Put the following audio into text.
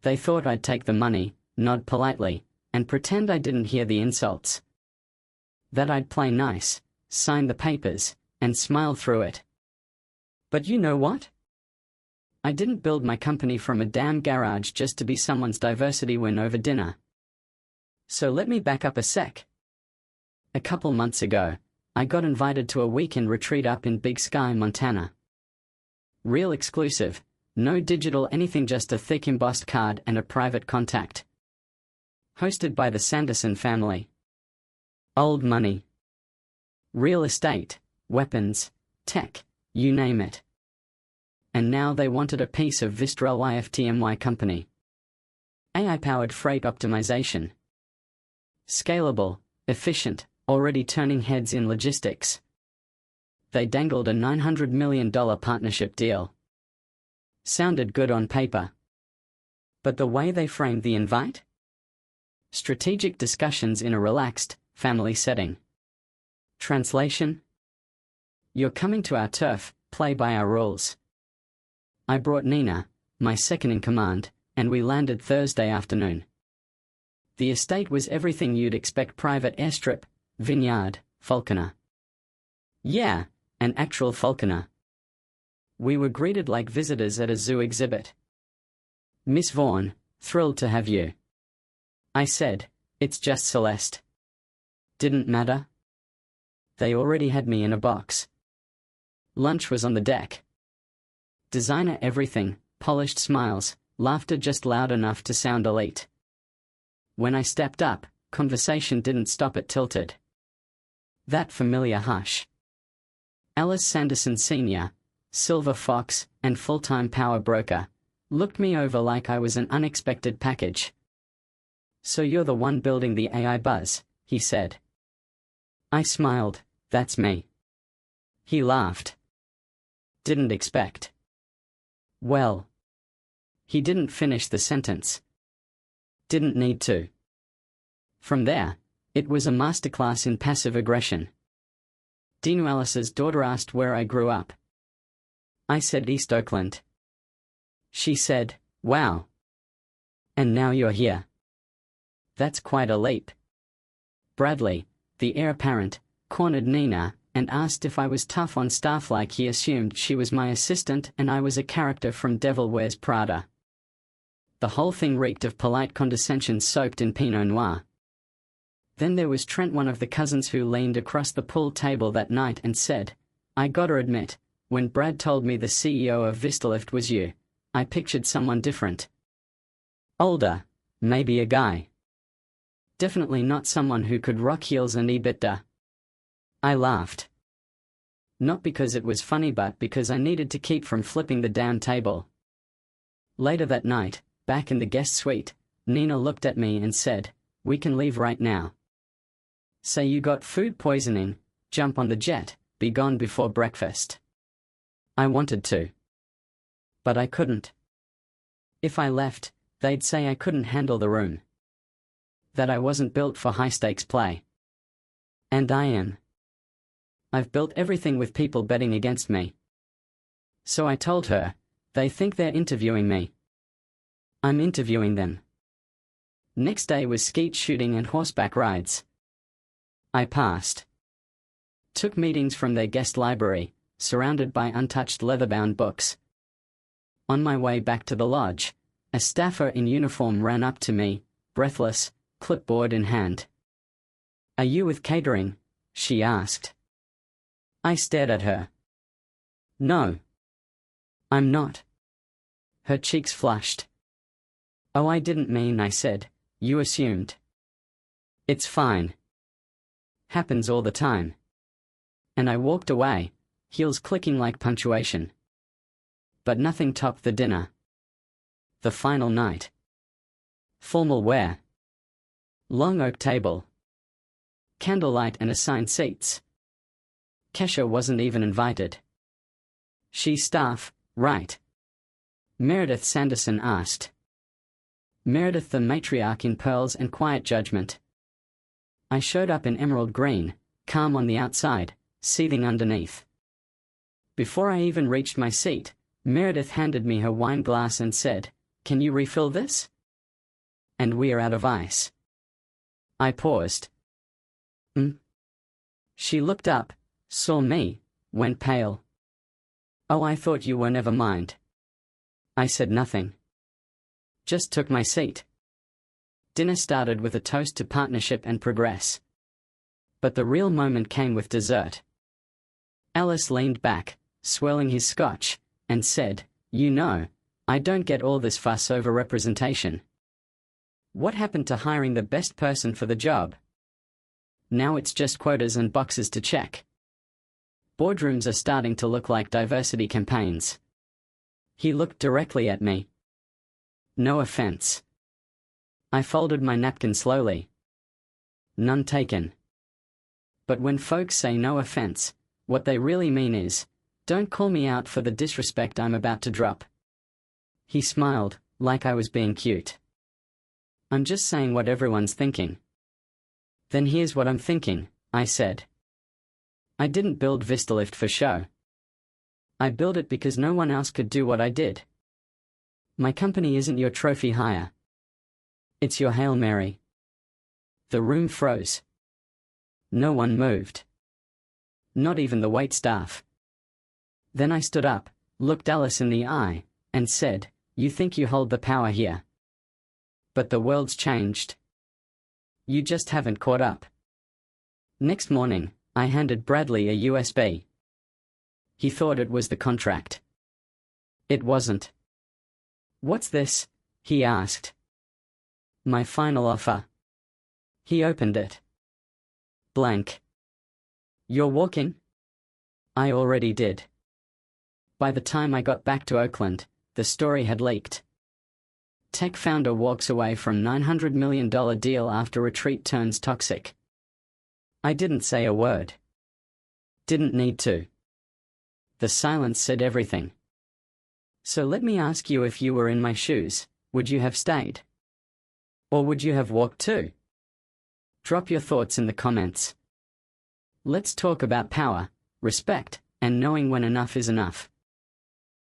They thought I'd take the money, nod politely, and pretend I didn't hear the insults. That I'd play nice, sign the papers, and smile through it. But you know what? I didn't build my company from a damn garage just to be someone's diversity win over dinner. So let me back up a sec. A couple months ago, I got invited to a weekend retreat up in Big Sky, Montana. Real exclusive, no digital anything, just a thick embossed card and a private contact. Hosted by the Sanderson family. Old money. Real estate, weapons, tech, you name it. And now they wanted a piece of Visceral YFTMY company. AI-powered freight optimization. Scalable, efficient, already turning heads in logistics. They dangled a $900 million partnership deal. Sounded good on paper. But the way they framed the invite? Strategic discussions in a relaxed, family setting. Translation? You're coming to our turf, play by our rules. I brought Nina, my second-in-command, and we landed Thursday afternoon. The estate was everything you'd expect: private airstrip, vineyard, falconer. Yeah, an actual falconer. We were greeted like visitors at a zoo exhibit. Miss Vaughan, thrilled to have you. I said, it's just Celeste. Didn't matter. They already had me in a box. Lunch was on the deck. Designer everything, polished smiles, laughter just loud enough to sound elite. When I stepped up, conversation didn't stop at tilted. That familiar hush. Alice Sanderson Sr., Silver Fox, and full-time power broker, looked me over like I was an unexpected package. So you're the one building the AI buzz, he said. I smiled, that's me. He laughed. Didn't expect. Well. He didn't finish the sentence. Didn't need to. From there, it was a masterclass in passive aggression. Dinu Alice's daughter asked where I grew up. I said East Oakland. She said, wow. And now you're here. That's quite a leap. Bradley, the heir apparent, cornered Nina and asked if I was tough on staff, like he assumed she was my assistant and I was a character from Devil Wears Prada. The whole thing reeked of polite condescension soaked in Pinot Noir. Then there was Trent, one of the cousins, who leaned across the pool table that night and said, I gotta admit, when Brad told me the CEO of Vistalift was you, I pictured someone different. Older, maybe a guy. Definitely not someone who could rock heels and EBITDA. I laughed. Not because it was funny, but because I needed to keep from flipping the damn table. Later that night, back in the guest suite, Nina looked at me and said, we can leave right now. Say you got food poisoning, jump on the jet, be gone before breakfast. I wanted to. But I couldn't. If I left, they'd say I couldn't handle the room. That I wasn't built for high-stakes play. And I am. I've built everything with people betting against me. So I told her, they think they're interviewing me. I'm interviewing them. Next day was skeet shooting and horseback rides. I passed. Took meetings from their guest library, surrounded by untouched leather-bound books. On my way back to the lodge, a staffer in uniform ran up to me, breathless, clipboard in hand. Are you with catering? She asked. I stared at her. No. I'm not. Her cheeks flushed. Oh, I didn't mean, I said. You assumed. It's fine. Happens all the time. And I walked away, heels clicking like punctuation. But nothing topped the dinner. The final night. Formal wear. Long oak table. Candlelight and assigned seats. Kesha wasn't even invited. She's staff, right? Meredith Sanderson asked. Meredith, the matriarch in pearls and quiet judgment. I showed up in emerald green, calm on the outside, seething underneath. Before I even reached my seat, Meredith handed me her wine glass and said, can you refill this? And we're out of ice. I paused. She looked up, saw me, went pale. Oh, I thought you were never mind. I said nothing. Just took my seat. Dinner started with a toast to partnership and progress. But the real moment came with dessert. Ellis leaned back, swirling his scotch, and said, "You know, I don't get all this fuss over representation. What happened to hiring the best person for the job? Now it's just quotas and boxes to check. Boardrooms are starting to look like diversity campaigns." He looked directly at me. No offense. I folded my napkin slowly. None taken. But when folks say no offense, what they really mean is, don't call me out for the disrespect I'm about to drop. He smiled, like I was being cute. I'm just saying what everyone's thinking. Then here's what I'm thinking, I said. I didn't build Vistalift for show. I built it because no one else could do what I did. My company isn't your trophy hire. It's your Hail Mary. The room froze. No one moved. Not even the waitstaff. Then I stood up, looked Alice in the eye, and said, "You think you hold the power here. But the world's changed. You just haven't caught up." Next morning, I handed Bradley a USB. He thought it was the contract. It wasn't. "What's this?" he asked. "My final offer." He opened it. Blank. "You're walking?" I already did. By the time I got back to Oakland, the story had leaked. Tech founder walks away from $900 million deal after retreat turns toxic. I didn't say a word. Didn't need to. The silence said everything. So let me ask you, if you were in my shoes, would you have stayed? Or would you have walked too? Drop your thoughts in the comments. Let's talk about power, respect, and knowing when enough is enough.